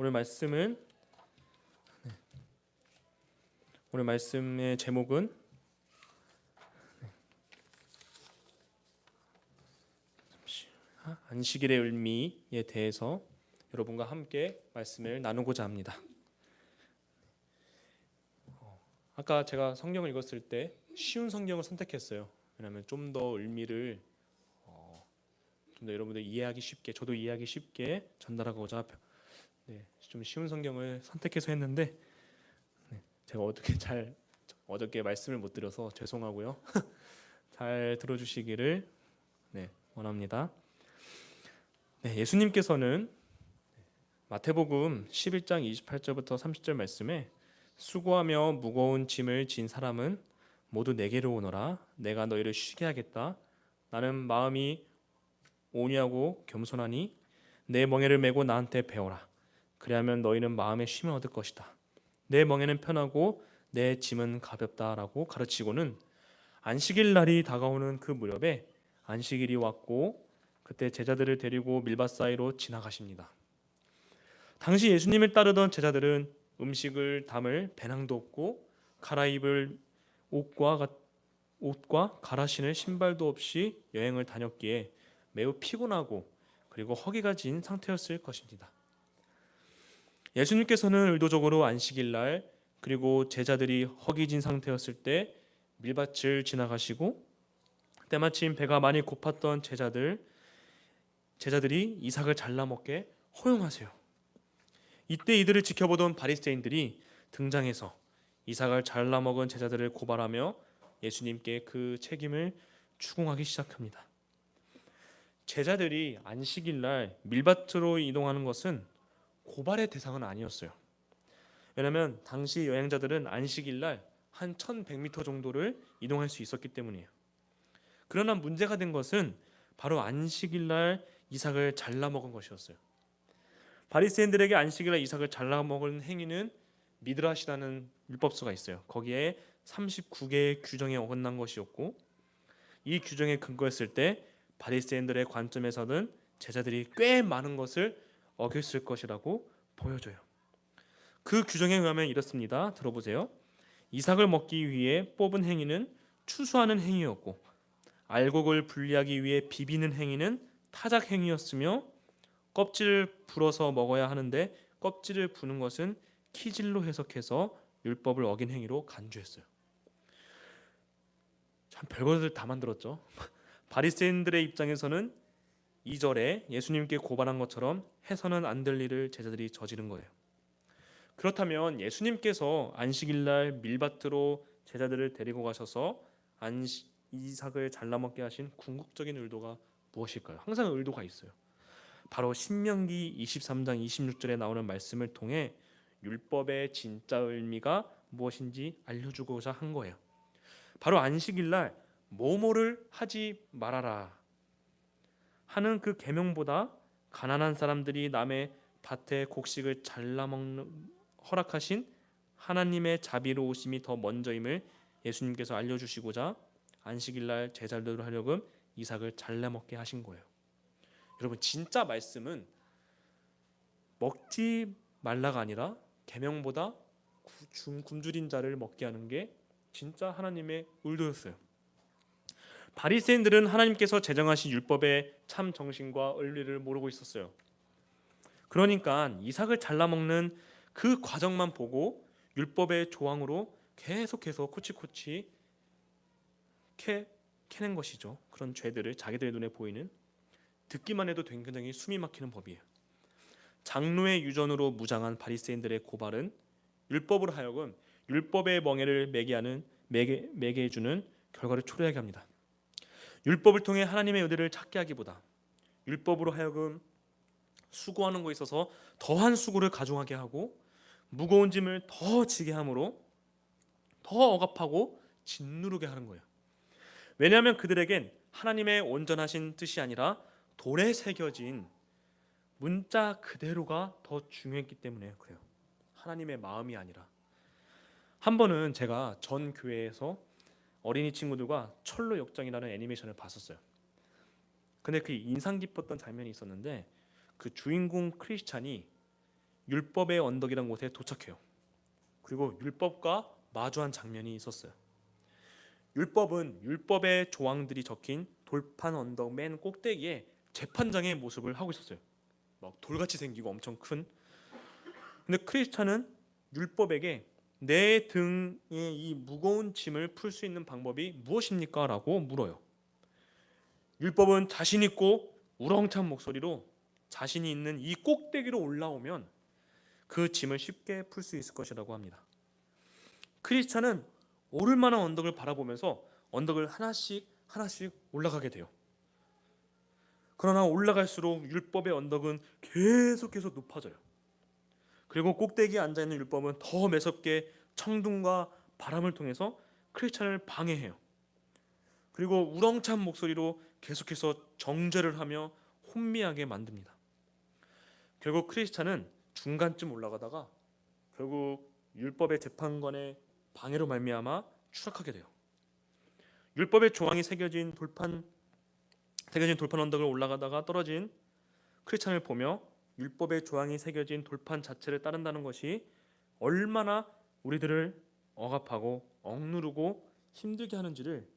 오늘 말씀은 오늘 말씀의 제목은 안식일의 의미에 대해서 여러분과 함께 말씀을 나누고자 합니다. 아까 제가 성경을 읽었을 때 쉬운 성경을 선택했어요. 왜냐하면 좀 더 의미를 좀 더 여러분들 이해하기 쉽게, 저도 이해하기 쉽게 전달하고자 좀 쉬운 성경을 선택해서 했는데 제가 어저께 말씀을 못 드려서 죄송하고요. 잘 들어주시기를 원합니다. 예수님께서는 마태복음 11장 28절부터 30절 말씀에 수고하며 무거운 짐을 진 사람은 모두 내게로 오너라. 내가 너희를 쉬게 하겠다. 나는 마음이 온유하고 겸손하니 내 멍에를 메고 나한테 배워라. 그리하면 너희는 마음의 쉼을 얻을 것이다. 내 멍에는 편하고 내 짐은 가볍다라고 가르치고는 안식일 날이 다가오는 그 무렵에 안식일이 왔고 그때 제자들을 데리고 밀밭 사이로 지나가십니다. 당시 예수님을 따르던 제자들은 음식을 담을 배낭도 없고 갈아입을 옷과 갈아 신을 신발도 없이 여행을 다녔기에 매우 피곤하고 그리고 허기가 진 상태였을 것입니다. 예수님께서는 의도적으로 안식일 날 그리고 제자들이 허기진 상태였을 때 밀밭을 지나가시고 때마침 배가 많이 고팠던 제자들이 이삭을 잘라 먹게 허용하세요. 이때 이들을 지켜보던 바리새인들이 등장해서 이삭을 잘라 먹은 제자들을 고발하며 예수님께 그 책임을 추궁하기 시작합니다. 제자들이 안식일 날 밀밭으로 이동하는 것은 고발의 대상은 아니었어요. 왜냐하면 당시 여행자들은 안식일 날 한 1100m 정도를 이동할 수 있었기 때문이에요. 그러나 문제가 된 것은 바로 안식일 날 이삭을 잘라 먹은 것이었어요. 바리새인들에게 안식일 날 이삭을 잘라 먹은 행위는 미드라시라는 율법서가 있어요. 거기에 39개의 규정에 어긋난 것이었고 이 규정에 근거했을 때 바리새인들의 관점에서는 제자들이 꽤 많은 것을 어겼을 것이라고 보여져요. 그 규정에 의하면 이렇습니다. 들어보세요. 이삭을 먹기 위해 뽑은 행위는 추수하는 행위였고 알곡을 분리하기 위해 비비는 행위는 타작 행위였으며 껍질을 불어서 먹어야 하는데 껍질을 부는 것은 키질로 해석해서 율법을 어긴 행위로 간주했어요. 참 별것을 다 만들었죠. 바리새인들의 입장에서는 2절에 예수님께 고발한 것처럼 해서는 안 될 일을 제자들이 저지른 거예요. 그렇다면 예수님께서 안식일날 밀밭으로 제자들을 데리고 가셔서 이삭을 잘라 먹게 하신 궁극적인 의도가 무엇일까요? 항상 의도가 있어요. 바로 신명기 23장 26절에 나오는 말씀을 통해 율법의 진짜 의미가 무엇인지 알려주고자 한 거예요. 바로 안식일날 뭐뭐를 하지 말아라 하는 그 계명보다 가난한 사람들이 남의 밭의 곡식을 잘라 먹는 허락하신 하나님의 자비로우심이 더 먼저임을 예수님께서 알려주시고자 안식일날 제자들로 하여금 이삭을 잘라 먹게 하신 거예요. 여러분 진짜 말씀은 먹지 말라가 아니라 계명보다 굶주린 자를 먹게 하는 게 진짜 하나님의 의도였어요. 바리새인들은 하나님께서 제정하신 율법의 참 정신과 원리를 모르고 있었어요. 그러니까 이삭을 잘라 먹는 그 과정만 보고 율법의 조항으로 계속해서 코치코치 캐낸 것이죠. 그런 죄들을 자기들의 눈에 보이는 듣기만 해도 굉장히 숨이 막히는 법이에요. 장로의 유전으로 무장한 바리새인들의 고발은 율법으로 하여금 율법의 멍에를 매게 해주는 결과를 초래하게 합니다. 율법을 통해 하나님의 의를 찾게 하기보다 율법으로 하여금 수고하는 것에 있어서 더한 수고를 가중하게 하고 무거운 짐을 더 지게 함으로 더 억압하고 짓누르게 하는 거예요. 왜냐하면 그들에겐 하나님의 온전하신 뜻이 아니라 돌에 새겨진 문자 그대로가 더 중요했기 때문에 그래요. 하나님의 마음이 아니라. 한 번은 제가 전 교회에서 어린이 친구들과 철로 역장이라는 애니메이션을 봤었어요. 근데 그 인상 깊었던 장면이 있었는데 그 주인공 크리스찬이 율법의 언덕이란 곳에 도착해요. 그리고 율법과 마주한 장면이 있었어요. 율법은 율법의 조항들이 적힌 돌판 언덕 맨 꼭대기에 재판장의 모습을 하고 있었어요. 막 돌같이 생기고 엄청 큰. 근데 크리스찬은 율법에게 내 등에 이 무거운 짐을 풀 수 있는 방법이 무엇입니까? 라고 물어요. 율법은 자신 있고 우렁찬 목소리로 자신이 있는 이 꼭대기로 올라오면 그 짐을 쉽게 풀 수 있을 것이라고 합니다. 크리스찬은 오를 만한 언덕을 바라보면서 언덕을 하나씩 올라가게 돼요. 그러나 올라갈수록 율법의 언덕은 계속해서 높아져요. 그리고 꼭대기에 앉아있는 율법은 더 매섭게 청둥과 바람을 통해서 크리스찬을 방해해요. 그리고 우렁찬 목소리로 계속해서 정죄를 하며 혼미하게 만듭니다. 결국 크리스찬은 중간쯤 올라가다가 결국 율법의 재판관의 방해로 말미암아 추락하게 돼요. 율법의 조항이 새겨진 돌판 언덕을 올라가다가 떨어진 크리스찬을 보며 율법의 조항이 새겨진 돌판 자체를 따른다는 것이 얼마나 우리들을 억압하고 억누르고 힘들게 하는지를,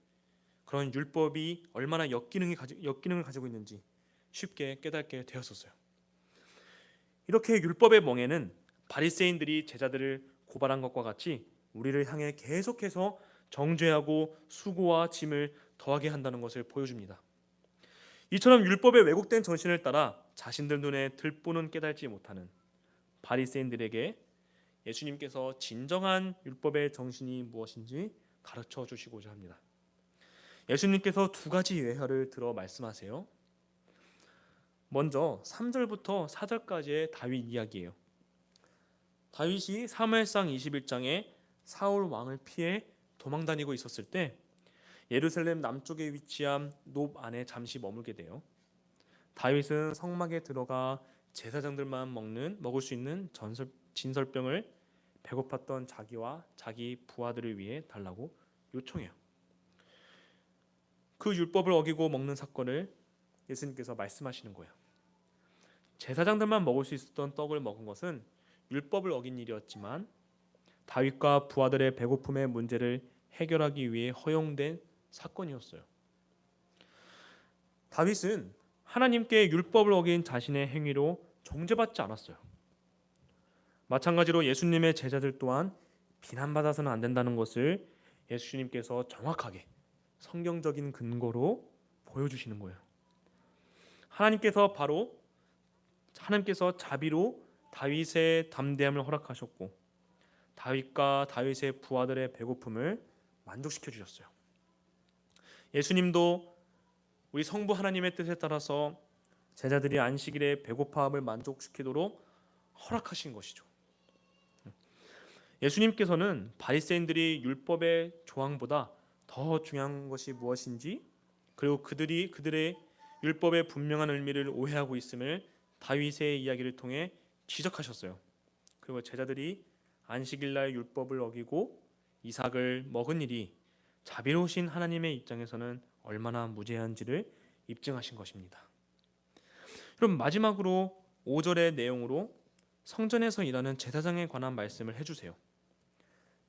그런 율법이 얼마나 역기능을 가지고 있는지 쉽게 깨닫게 되었었어요. 이렇게 율법의 멍에는 바리새인들이 제자들을 고발한 것과 같이 우리를 향해 계속해서 정죄하고 수고와 짐을 더하게 한다는 것을 보여줍니다. 이처럼 율법의 왜곡된 전신을 따라 자신들 눈에 들보는 깨달지 못하는 바리새인들에게 예수님께서 진정한 율법의 정신이 무엇인지 가르쳐 주시고자 합니다. 예수님께서 두 가지 예화를 들어 말씀하세요. 먼저 3절부터 4절까지의 다윗 이야기예요. 다윗이 사무엘상 21장에 사울 왕을 피해 도망다니고 있었을 때 예루살렘 남쪽에 위치한 높 안에 잠시 머물게 돼요. 다윗은 성막에 들어가 제사장들만 먹을 수 있는 진설병을 배고팠던 자기와 자기 부하들을 위해 달라고 요청해요. 그 율법을 어기고 먹는 사건을 예수님께서 말씀하시는 거예요. 제사장들만 먹을 수 있었던 떡을 먹은 것은 율법을 어긴 일이었지만 다윗과 부하들의 배고픔의 문제를 해결하기 위해 허용된 사건이었어요. 다윗은 하나님께 율법을 어긴 자신의 행위로 정죄받지 않았어요. 마찬가지로 예수님의 제자들 또한 비난받아서는 안 된다는 것을 예수님께서 정확하게 성경적인 근거로 보여주시는 거예요. 하나님께서 자비로 다윗의 담대함을 허락하셨고 다윗과 다윗의 부하들의 배고픔을 만족시켜 주셨어요. 예수님도 우리 성부 하나님의 뜻에 따라서 제자들이 안식일에 배고파함을 만족시키도록 허락하신 것이죠. 예수님께서는 바리새인들이 율법의 조항보다 더 중요한 것이 무엇인지, 그리고 그들의 율법의 분명한 의미를 오해하고 있음을 다윗의 이야기를 통해 지적하셨어요. 그리고 제자들이 안식일날 율법을 어기고 이삭을 먹은 일이 자비로우신 하나님의 입장에서는 얼마나 무죄한지를 입증하신 것입니다. 그럼 마지막으로 5절의 내용으로 성전에서 일하는 제사장에 관한 말씀을 해주세요.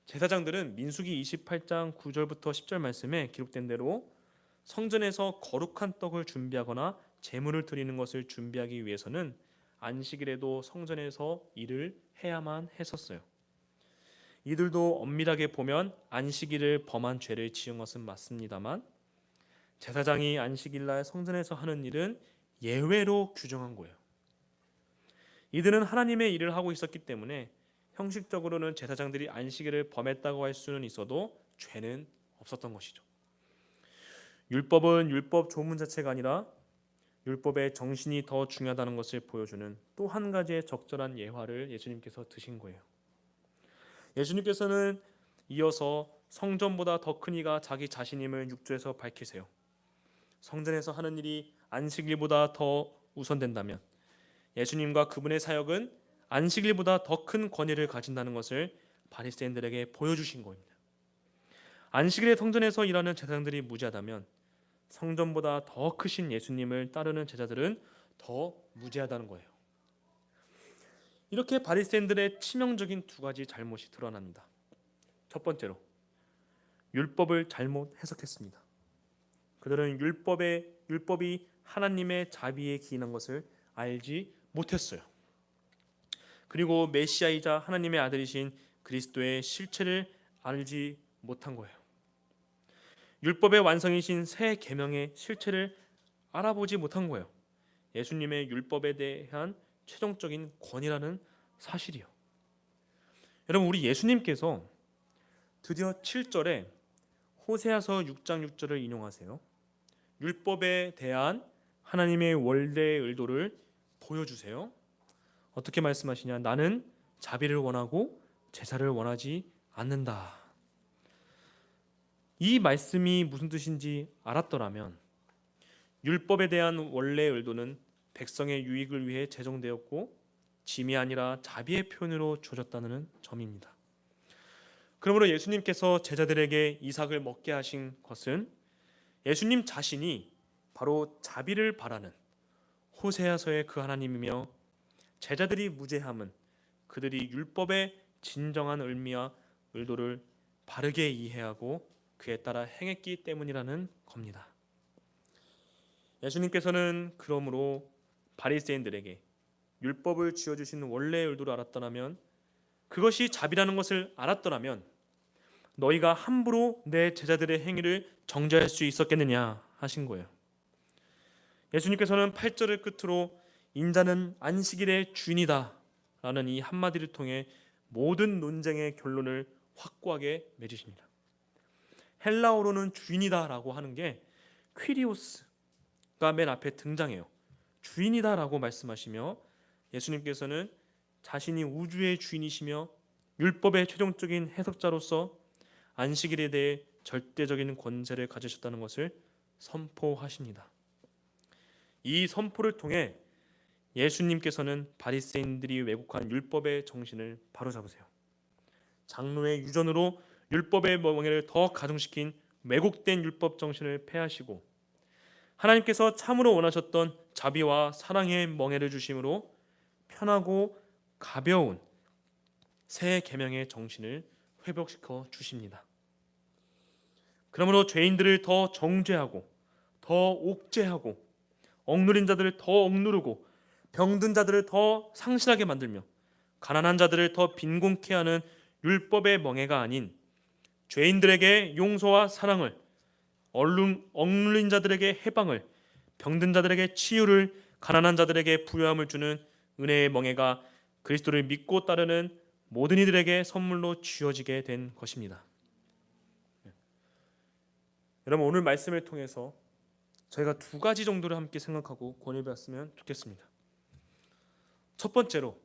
제사장들은 민수기 28장 9절부터 10절 말씀에 기록된 대로 성전에서 거룩한 떡을 준비하거나 제물을 드리는 것을 준비하기 위해서는 안식일에도 성전에서 일을 해야만 했었어요. 이들도 엄밀하게 보면 안식일을 범한 죄를 지은 것은 맞습니다만 제사장이 안식일날 성전에서 하는 일은 예외로 규정한 거예요. 이들은 하나님의 일을 하고 있었기 때문에 형식적으로는 제사장들이 안식일을 범했다고 할 수는 있어도 죄는 없었던 것이죠. 율법은 율법 조문 자체가 아니라 율법의 정신이 더 중요하다는 것을 보여주는 또 한 가지의 적절한 예화를 예수님께서 드신 거예요. 예수님께서는 이어서 성전보다 더 큰 이가 자기 자신임을 6절에서 밝히세요. 성전에서 하는 일이 안식일보다 더 우선된다면 예수님과 그분의 사역은 안식일보다 더 큰 권위를 가진다는 것을 바리새인들에게 보여주신 겁니다. 안식일에 성전에서 일하는 제사장들이 무죄하다면 성전보다 더 크신 예수님을 따르는 제자들은 더 무죄하다는 거예요. 이렇게 바리새인들의 치명적인 두 가지 잘못이 드러납니다. 첫 번째로 율법을 잘못 해석했습니다. 그들은 율법이 하나님의 자비에 기인한 것을 알지 못했어요. 그리고 메시아이자 하나님의 아들이신 그리스도의 실체를 알지 못한 거예요. 율법의 완성이신 새 계명의 실체를 알아보지 못한 거예요. 예수님의 율법에 대한 최종적인 권위라는 사실이요. 여러분, 우리 예수님께서 드디어 7절에 호세아서 6장 6절을 인용하세요. 율법에 대한 하나님의 원래의 의도를 보여주세요. 어떻게 말씀하시냐? 나는 자비를 원하고 제사를 원하지 않는다. 이 말씀이 무슨 뜻인지 알았더라면 율법에 대한 원래의 의도는 백성의 유익을 위해 제정되었고 짐이 아니라 자비의 표현으로 주어졌다는 점입니다. 그러므로 예수님께서 제자들에게 이삭을 먹게 하신 것은 예수님 자신이 바로 자비를 바라는 호세아서의 그 하나님이며 제자들이 무죄함은 그들이 율법의 진정한 의미와 의도를 바르게 이해하고 그에 따라 행했기 때문이라는 겁니다. 예수님께서는 그러므로 바리새인들에게 율법을 지어주신 원래의 의도를 알았더라면, 그것이 자비라는 것을 알았더라면 너희가 함부로 내 제자들의 행위를 정죄할 수 있었겠느냐 하신 거예요. 예수님께서는 8절을 끝으로 인자는 안식일의 주인이다 라는 이 한마디를 통해 모든 논쟁의 결론을 확고하게 맺으십니다. 헬라어로는 주인이다 라고 하는 게 퀴리오스가 맨 앞에 등장해요. 주인이다 라고 말씀하시며 예수님께서는 자신이 우주의 주인이시며 율법의 최종적인 해석자로서 안식일에 대해 절대적인 권세를 가지셨다는 것을 선포하십니다. 이 선포를 통해 예수님께서는 바리새인들이 왜곡한 율법의 정신을 바로잡으세요. 장로의 유전으로 율법의 멍에를 더 가중시킨 왜곡된 율법 정신을 폐하시고 하나님께서 참으로 원하셨던 자비와 사랑의 멍에를 주심으로 편하고 가벼운 새 계명의 정신을 회복시켜 주십니다. 그러므로 죄인들을 더 정죄하고 더 옥죄하고 억누린 자들을 더 억누르고 병든 자들을 더 상실하게 만들며 가난한 자들을 더 빈곤케 하는 율법의 멍에가 아닌 죄인들에게 용서와 사랑을, 억눌린 자들에게 해방을, 병든 자들에게 치유를, 가난한 자들에게 부요함을 주는 은혜의 멍에가 그리스도를 믿고 따르는 모든 이들에게 선물로 주어지게 된 것입니다. 여러분, 오늘 말씀을 통해서 저희가 두 가지 정도를 함께 생각하고 권유받았으면 좋겠습니다. 첫 번째로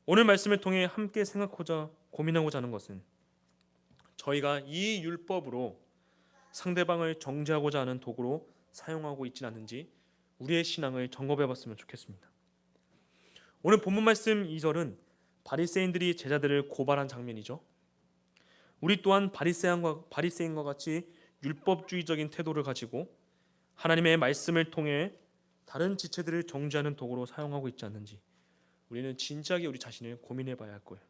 오늘 말씀을 통해 함께 생각하고자 고민하고자 하는 것은 저희가 이 율법으로 상대방을 정죄하고자 하는 도구로 사용하고 있지는 않는지 우리의 신앙을 점검해봤으면 좋겠습니다. 오늘 본문 말씀 2절은 바리새인들이 제자들을 고발한 장면이죠. 우리 또한 바리새인과 같이 율법주의적인 태도를 가지고 하나님의 말씀을 통해 다른 지체들을 정죄하는 도구로 사용하고 있지 않는지 우리는 진지하게 우리 자신을 고민해봐야 할 거예요.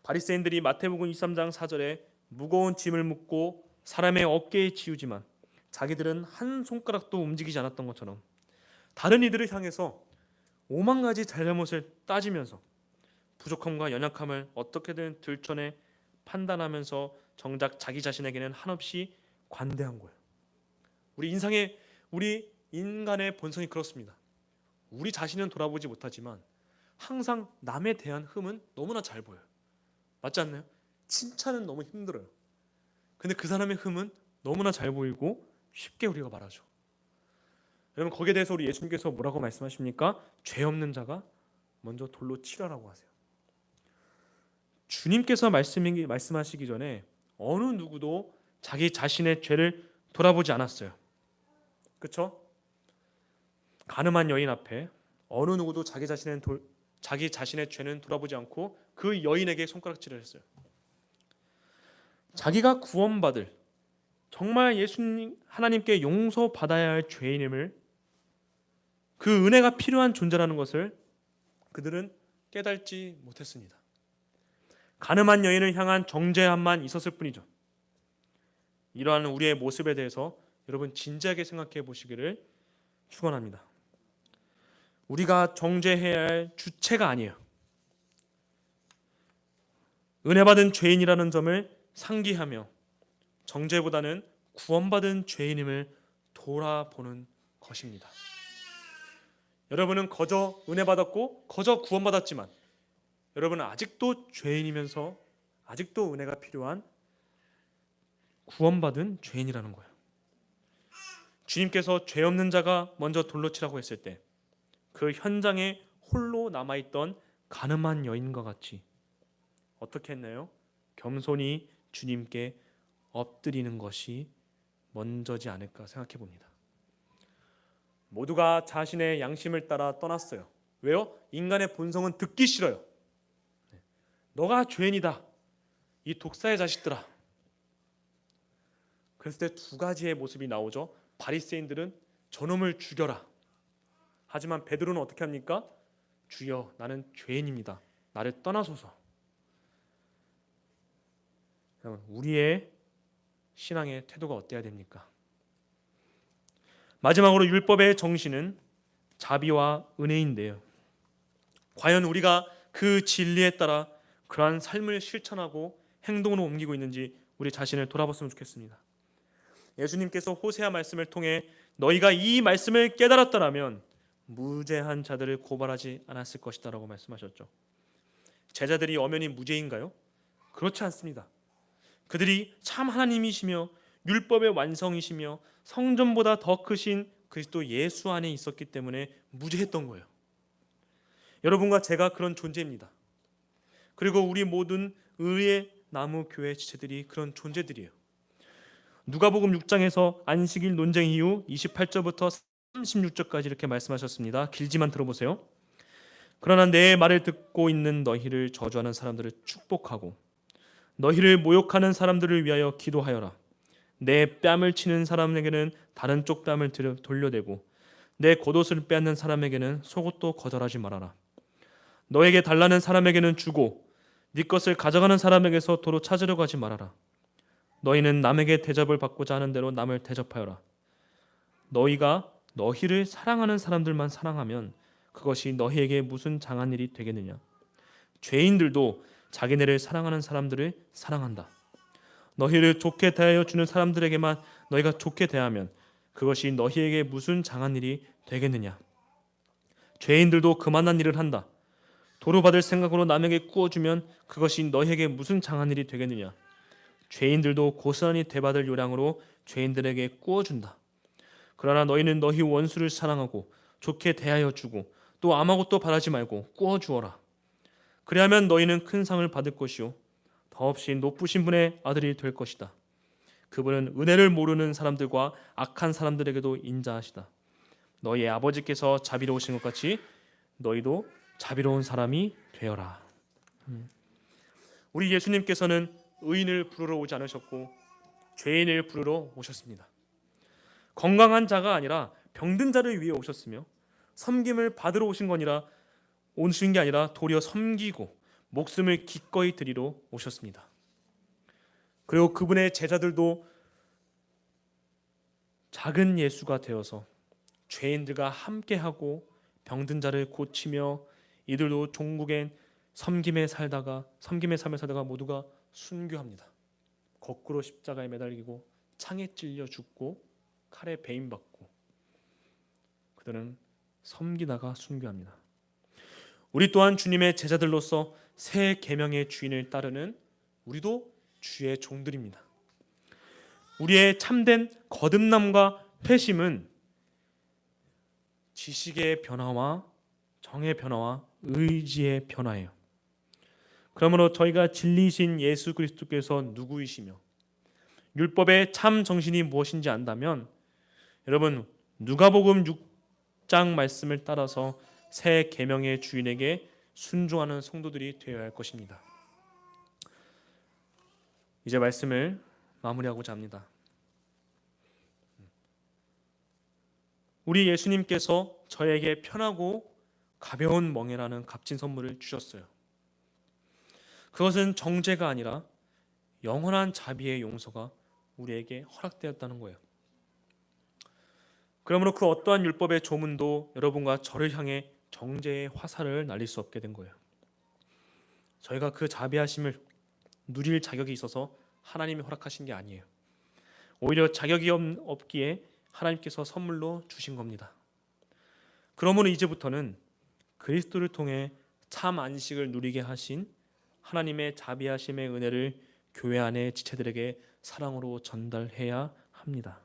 바리새인들이 마태복음 23장 4절에 무거운 짐을 묻고 사람의 어깨에 지우지만 자기들은 한 손가락도 움직이지 않았던 것처럼 다른 이들을 향해서 오만 가지 잘잘못을 따지면서 부족함과 연약함을 어떻게든 들춰내 판단하면서 정작 자기 자신에게는 한없이 관대한 거예요. 우리 인간의 본성이 그렇습니다. 우리 자신은 돌아보지 못하지만 항상 남에 대한 흠은 너무나 잘 보여요. 맞지 않나요? 칭찬은 너무 힘들어요. 근데 그 사람의 흠은 너무나 잘 보이고 쉽게 우리가 말하죠. 여러분, 거기에 대해서 우리 예수님께서 뭐라고 말씀하십니까? 죄 없는 자가 먼저 돌로 치라라고 하세요. 주님께서 말씀하시기 전에 어느 누구도 자기 자신의 죄를 돌아보지 않았어요. 그렇죠? 가늠한 여인 앞에 어느 누구도 자기 자신의 죄는 돌아보지 않고 그 여인에게 손가락질을 했어요. 자기가 구원받을, 정말 예수님 하나님께 용서받아야 할 죄인임을, 그 은혜가 필요한 존재라는 것을 그들은 깨닫지 못했습니다. 가늠한 여인을 향한 정죄함만 있었을 뿐이죠. 이러한 우리의 모습에 대해서 여러분 진지하게 생각해 보시기를 축원합니다. 우리가 정죄해야 할 주체가 아니에요. 은혜 받은 죄인이라는 점을 상기하며 정죄보다는 구원받은 죄인임을 돌아보는 것입니다. 여러분은 거저 은혜 받았고 거저 구원받았지만 여러분은 아직도 죄인이면서 아직도 은혜가 필요한 구원받은 죄인이라는 거예요. 주님께서 죄 없는 자가 먼저 돌로 치라고 했을 때 그 현장에 홀로 남아있던 가늠한 여인과 같이 어떻게 했나요? 겸손히 주님께 엎드리는 것이 먼저지 않을까 생각해 봅니다. 모두가 자신의 양심을 따라 떠났어요. 왜요? 인간의 본성은 듣기 싫어요. 너가 죄인이다. 이 독사의 자식들아. 그랬을 때 두 가지의 모습이 나오죠. 바리새인들은 저놈을 죽여라. 하지만 베드로는 어떻게 합니까? 주여, 나는 죄인입니다. 나를 떠나소서. 우리의 신앙의 태도가 어때야 됩니까? 마지막으로 율법의 정신은 자비와 은혜인데요. 과연 우리가 그 진리에 따라 그러한 삶을 실천하고 행동으로 옮기고 있는지 우리 자신을 돌아봤으면 좋겠습니다. 예수님께서 호세아 말씀을 통해 너희가 이 말씀을 깨달았더라면 무죄한 자들을 고발하지 않았을 것이다 라고 말씀하셨죠. 제자들이 엄연히 무죄인가요? 그렇지 않습니다. 그들이 참 하나님이시며 율법의 완성이시며 성전보다 더 크신 그리스도 예수 안에 있었기 때문에 무죄했던 거예요. 여러분과 제가 그런 존재입니다. 그리고 우리 모든 의의 나무 교회 지체들이 그런 존재들이에요. 누가복음 6장에서 안식일 논쟁 이후 28절부터 36절까지 이렇게 말씀하셨습니다. 길지만 들어보세요. 그러나 내 말을 듣고 있는 너희를 저주하는 사람들을 축복하고 너희를 모욕하는 사람들을 위하여 기도하여라. 내 뺨을 치는 사람에게는 다른 쪽 뺨을 돌려대고 내 겉옷을 빼앗는 사람에게는 속옷도 거절하지 말아라. 너에게 달라는 사람에게는 주고 네 것을 가져가는 사람에게서 도로 찾으려고 하지 말아라. 너희는 남에게 대접을 받고자 하는 대로 남을 대접하여라. 너희가 너희를 사랑하는 사람들만 사랑하면 그것이 너희에게 무슨 장한 일이 되겠느냐? 죄인들도 자기네를 사랑하는 사람들을 사랑한다. 너희를 좋게 대하여 주는 사람들에게만 너희가 좋게 대하면 그것이 너희에게 무슨 장한 일이 되겠느냐? 죄인들도 그만한 일을 한다. 도로 받을 생각으로 남에게 구워주면 그것이 너희에게 무슨 장한 일이 되겠느냐? 죄인들도 고스란히 되받을 요량으로 죄인들에게 구워준다. 그러나 너희는 너희 원수를 사랑하고 좋게 대하여 주고 또 아무것도 바라지 말고 구워주어라. 그리하면 너희는 큰 상을 받을 것이요 더없이 높으신 분의 아들이 될 것이다. 그분은 은혜를 모르는 사람들과 악한 사람들에게도 인자하시다. 너희의 아버지께서 자비로우신 것 같이 너희도 자비로운 사람이 되어라. 우리 예수님께서는 의인을 부르러 오지 않으셨고 죄인을 부르러 오셨습니다. 건강한 자가 아니라 병든 자를 위해 오셨으며 섬김을 받으러 오신 게 아니라 도리어 섬기고 목숨을 기꺼이 드리러 오셨습니다. 그리고 그분의 제자들도 작은 예수가 되어서 죄인들과 함께하고 병든 자를 고치며 이들도 종국엔 섬김의 삶을 살다가 모두가 순교합니다. 거꾸로 십자가에 매달리고 창에 찔려 죽고 칼에 배임받고 그들은 섬기다가 순교합니다. 우리 또한 주님의 제자들로서 새 계명의 주인을 따르는 우리도 주의 종들입니다. 우리의 참된 거듭남과 회심은 지식의 변화와 정의 변화와 의지의 변화예요. 그러므로 저희가 진리이신 예수 그리스도께서 누구이시며 율법의 참 정신이 무엇인지 안다면 여러분 누가복음 6장 말씀을 따라서 새 계명의 주인에게 순종하는 성도들이 되어야 할 것입니다. 이제 말씀을 마무리하고자 합니다. 우리 예수님께서 저에게 편하고 가벼운 멍에라는 값진 선물을 주셨어요. 그것은 정죄가 아니라 영원한 자비의 용서가 우리에게 허락되었다는 거예요. 그러므로 그 어떠한 율법의 조문도 여러분과 저를 향해 정죄의 화살을 날릴 수 없게 된 거예요. 저희가 그 자비하심을 누릴 자격이 있어서 하나님이 허락하신 게 아니에요. 오히려 자격이 없기에 하나님께서 선물로 주신 겁니다. 그러므로 이제부터는 그리스도를 통해 참 안식을 누리게 하신 하나님의 자비하심의 은혜를 교회 안의 지체들에게 사랑으로 전달해야 합니다.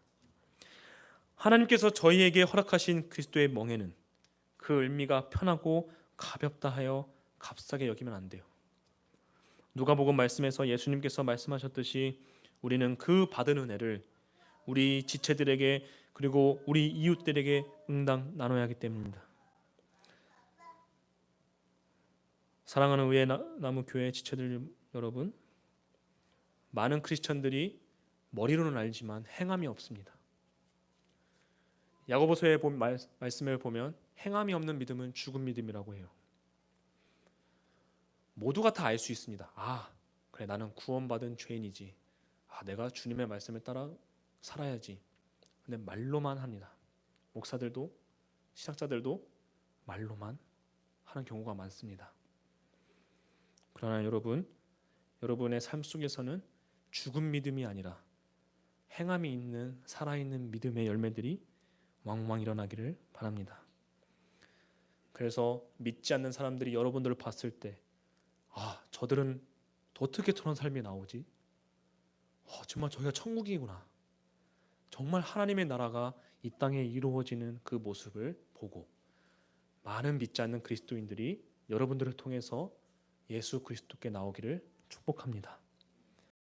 하나님께서 저희에게 허락하신 그리스도의 멍에는 그 의미가 편하고 가볍다 하여 값싸게 여기면 안 돼요. 누가복음 말씀에서 예수님께서 말씀하셨듯이 우리는 그 받은 은혜를 우리 지체들에게 그리고 우리 이웃들에게 응당 나눠야 하기 때문입니다. 사랑하는 의회나무 교회 지체들 여러분, 많은 크리스천들이 머리로는 알지만 행함이 없습니다. 야고보서의 말씀을 보면 행함이 없는 믿음은 죽은 믿음이라고 해요. 모두가 다 알 수 있습니다. 그래, 나는 구원받은 죄인이지. 내가 주님의 말씀을 따라 살아야지. 근데 말로만 합니다. 목사들도 신학자들도 말로만 하는 경우가 많습니다. 그러나 여러분의 삶 속에서는 죽은 믿음이 아니라 행함이 있는 살아있는 믿음의 열매들이 왕왕 일어나기를 바랍니다. 그래서 믿지 않는 사람들이 여러분들을 봤을 때 저들은 어떻게 저런 삶이 나오지? 정말 저희가 천국이구나. 정말 하나님의 나라가 이 땅에 이루어지는 그 모습을 보고 많은 믿지 않는 그리스도인들이 여러분들을 통해서 예수 그리스도께 나오기를 축복합니다.